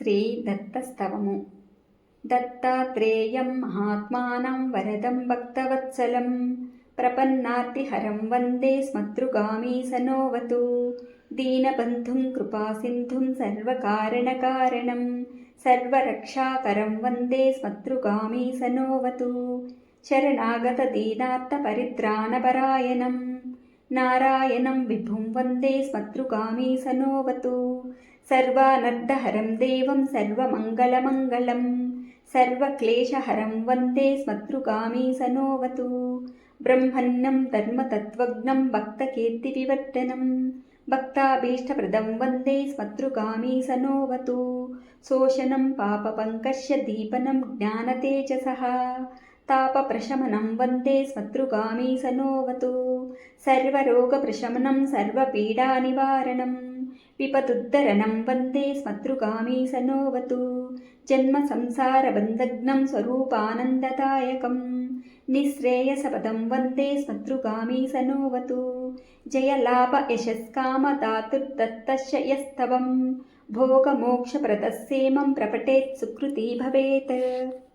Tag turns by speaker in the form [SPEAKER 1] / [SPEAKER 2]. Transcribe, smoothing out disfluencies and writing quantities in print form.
[SPEAKER 1] శ్రీ దత్తస్తవము. దత్తాత్రేయం మహాత్మానం వరదం భక్తవత్సలం ప్రపన్నార్తిహరం వందే స్మతృగామీ సనోవతు. దీనబంధుం కృపాసింధుం సర్వకారణకారణం సర్వరక్షాకరం వందే స్మతృగామీ సనోవతు. శరణాగత దీనార్త పరిత్రాణపరాయణం నారాయణం విభుం వందే స్మతృగామీ సనోవతు. సర్వానర్ధహరం దేవం సర్వమంగళమంగళం సర్వక్లేశహరం వందే స్మతృగామీ సనోవతు. బ్రహ్మణ్యం ధర్మతత్వజ్ఞం భక్తకీర్తివివర్ధనం భక్తాభీష్టప్రదం వందే స్మతృగామీ సనోవతు. శోషణం పాపపంకస్య దీపనం జ్ఞానతేజసః తాపప్రశమనం వందే స్మతృగామీ సనోవతు. సర్వరోగప్రశమనం సర్వపీడానివారణం విపదుద్ధరణం వందే స్మతృగామీ సనోవతు. జన్మ సంసారబంధగ్నం స్వరూపానందదాయకం నిశ్రేయసపదం వందే స్మతృగామీ సనోవతు. జయలాభ యశస్కామదాతుర్దత్తస్య యస్తవం భోగమోక్షప్రదస్సేమం ప్రపఠేత్ సుకృతి భవేత్.